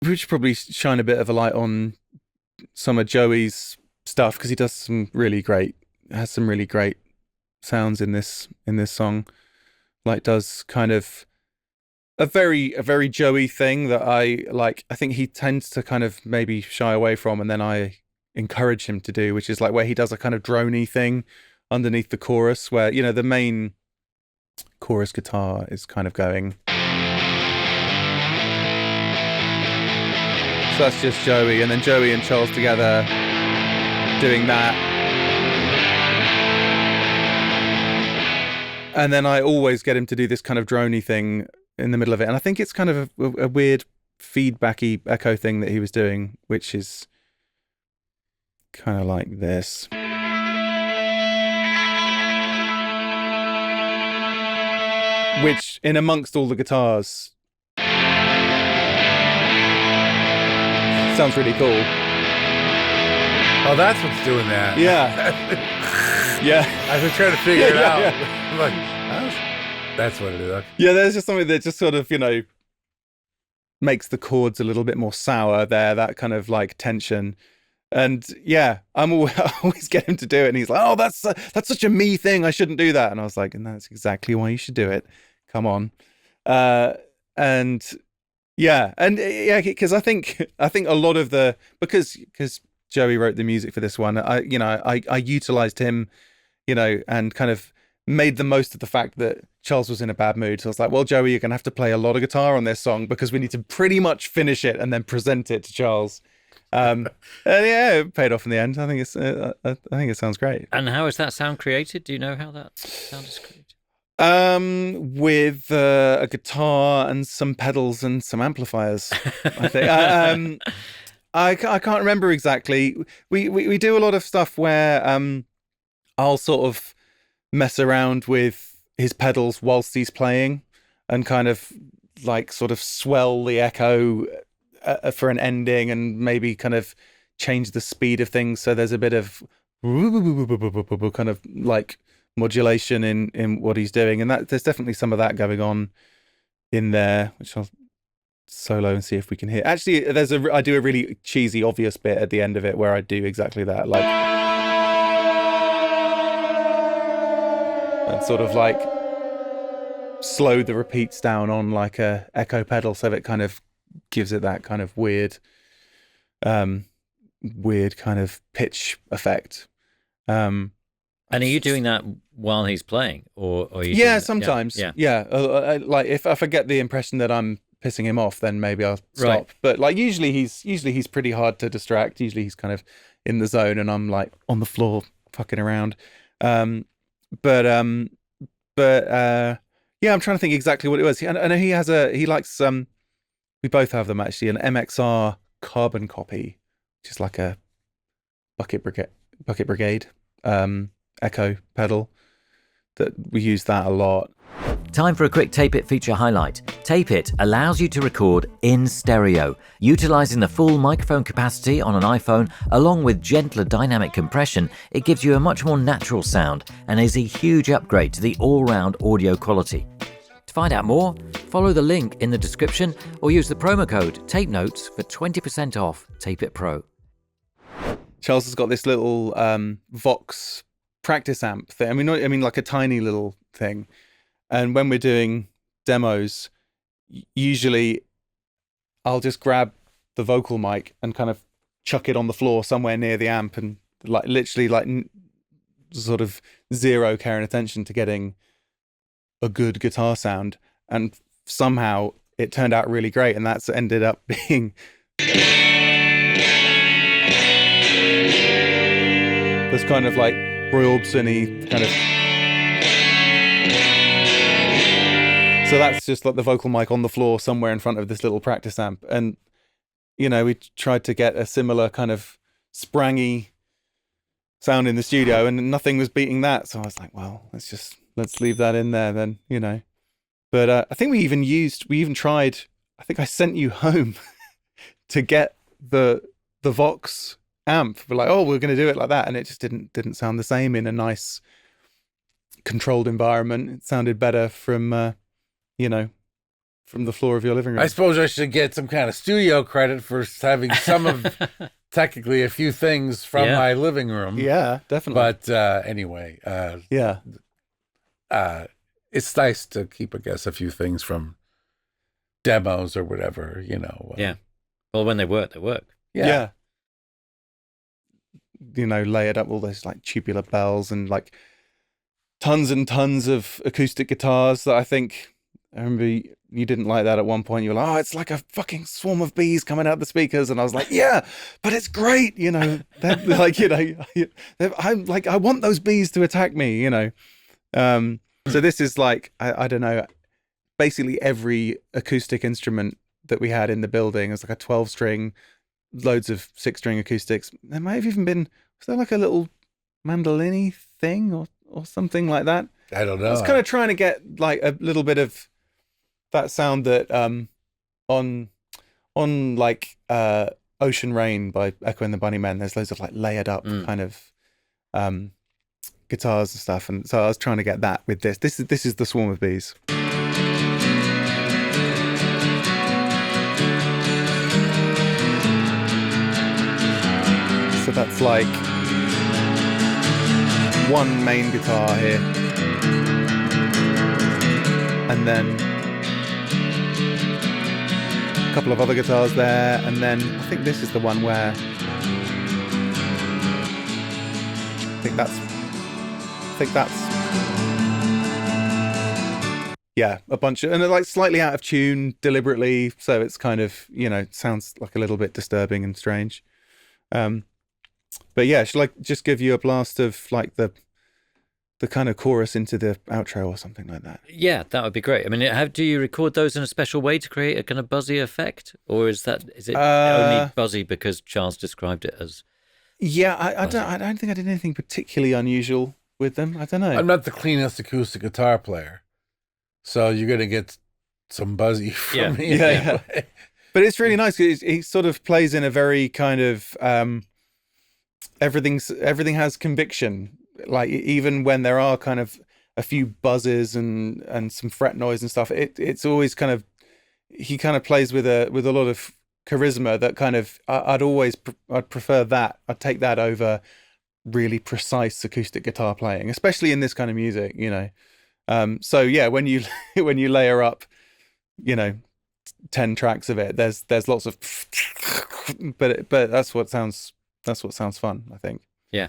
we should probably shine a bit of a light on some of Joey's stuff because he does has some really great sounds in this song. Like does kind of a very Joey thing that I like. I think he tends to kind of maybe shy away from, and then I encourage him to do, which is like where he does a kind of drony thing underneath the chorus, where the main chorus guitar is kind of going. So that's just Joey, and then Joey and Charles together doing that. And then I always get him to do this kind of drony thing in the middle of it. And I think it's kind of a weird feedbacky echo thing that he was doing, which is kind of like this. Which, in amongst all the guitars, sounds really cool. Oh, that's what's doing that. Yeah. Yeah. I've been trying to figure it out. Yeah. I'm like, that's what it is. Yeah, there's just something that just sort of, makes the chords a little bit more sour there, that kind of like tension. And yeah, I always get him to do it. And he's like, oh, that's such a me thing. I shouldn't do that. And I was like, and that's exactly why you should do it. Come on. And yeah, because I think a lot of because Joey wrote the music for this one, I utilized him, and kind of made the most of the fact that Charles was in a bad mood. So I was like, well, Joey, you're going to have to play a lot of guitar on this song because we need to pretty much finish it and then present it to Charles. And yeah, it paid off in the end. I think I think it sounds great. And how is that sound created? Do you know how that sound is created? With a guitar and some pedals and some amplifiers, I think. I can't remember exactly. We do a lot of stuff where I'll sort of mess around with his pedals whilst he's playing and kind of like sort of swell the echo for an ending and maybe kind of change the speed of things so there's a bit of kind of like modulation in what he's doing, and that there's definitely some of that going on in there, which I'll solo and see if we can hear. Actually, I do a really cheesy obvious bit at the end of it where I do exactly that, like, and sort of like slow the repeats down on like a echo pedal so it kind of gives it that kind of weird kind of pitch effect. And are you doing that while he's playing, or are you? Yeah, sometimes. Yeah. Like if I get the impression that I'm pissing him off, then maybe I'll stop. Right. But like usually he's pretty hard to distract. Usually he's kind of in the zone, and I'm like on the floor fucking around. But yeah, I'm trying to think exactly what it was. I know he likes we both have them actually, an MXR carbon copy, which is like a bucket brigade. Echo pedal that we use that a lot. Time for a quick Tape It feature highlight. Tape It allows you to record in stereo, utilizing the full microphone capacity on an iPhone along with gentler dynamic compression. It gives you a much more natural sound and is a huge upgrade to the all-round audio quality. To find out more, follow the link in the description or use the promo code Tape Notes for 20% off Tape It Pro. Charles has got this little Vox practice amp thing. I mean like a tiny little thing. And when we're doing demos, usually I'll just grab the vocal mic and kind of chuck it on the floor somewhere near the amp and like literally like sort of zero care and attention to getting a good guitar sound. And somehow it turned out really great. And that's ended up being this kind of like Roy Orbison-y kind of. So that's just like the vocal mic on the floor somewhere in front of this little practice amp. And, we tried to get a similar kind of sprangy sound in the studio and nothing was beating that. So I was like, well, let's leave that in there then, But I think we even tried, I think I sent you home to get the Vox amp. We're like, oh, we're going to do it like that. And it just didn't sound the same in a nice controlled environment. It sounded better from from the floor of your living room. I suppose I should get some kind of studio credit for having some of, technically, a few things from my living room. Yeah, definitely. But anyway, it's nice to keep, I guess, a few things from demos or whatever, Yeah. Well, when they work, they work. Yeah. Layered up all those like tubular bells and like tons and tons of acoustic guitars that I remember you didn't like that at one point. You were like, oh, it's like a fucking swarm of bees coming out the speakers. And I was like, yeah, but it's great. They're like, I'm like, I want those bees to attack me, So this is like, I don't know, basically every acoustic instrument that we had in the building. It was like a 12-string, loads of 6-string acoustics. There might have even been, was there like a little mandolin-y thing or something like that? I don't know. I was kind of trying to get like a little bit of that sound that on like Ocean Rain by Echo and the Bunnymen, there's loads of like layered up kind of guitars and stuff, and so I was trying to get that with this. This is the Swarm of Bees. So that's like one main guitar here, and then a couple of other guitars there, and then I think this is the one where I think that's a bunch of, and they're like slightly out of tune deliberately, so it's kind of sounds like a little bit disturbing and strange. But yeah, should I just give you a blast of like the kind of chorus into the outro or something like that? Yeah, that would be great. I mean, do you record those in a special way to create a kind of buzzy effect, or is it only buzzy because Charles described it as? Yeah, I don't think I did anything particularly unusual with them. I don't know. I'm not the cleanest acoustic guitar player, so you're gonna get some buzzy from me. Yeah. But it's really nice. He sort of plays in a very kind of everything has conviction. Like even when there are kind of a few buzzes and some fret noise and stuff, it's always kind of, he kind of plays with a lot of charisma that kind of I'd prefer that. I'd take that over really precise acoustic guitar playing, especially in this kind of music, So yeah, when you layer up, 10 tracks of it, there's lots of but that's what sounds fun, I think. Yeah,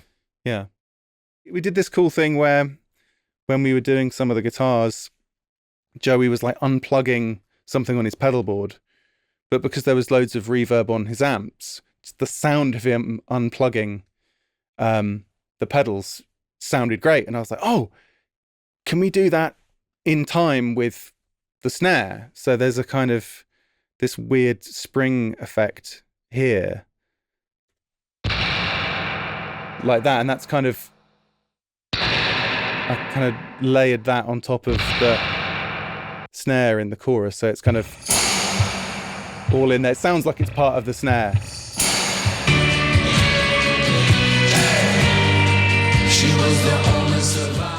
we did this cool thing where when we were doing some of the guitars, Joey was like unplugging something on his pedal board, but because there was loads of reverb on his amps, the sound of him unplugging the pedals sounded great, and I was like, oh, can we do that in time with the snare? So there's a kind of this weird spring effect here like that, and that's kind of, I kind of layered that on top of the snare in the chorus, so it's kind of all in there. It sounds like it's part of the snare. She was the only survivor.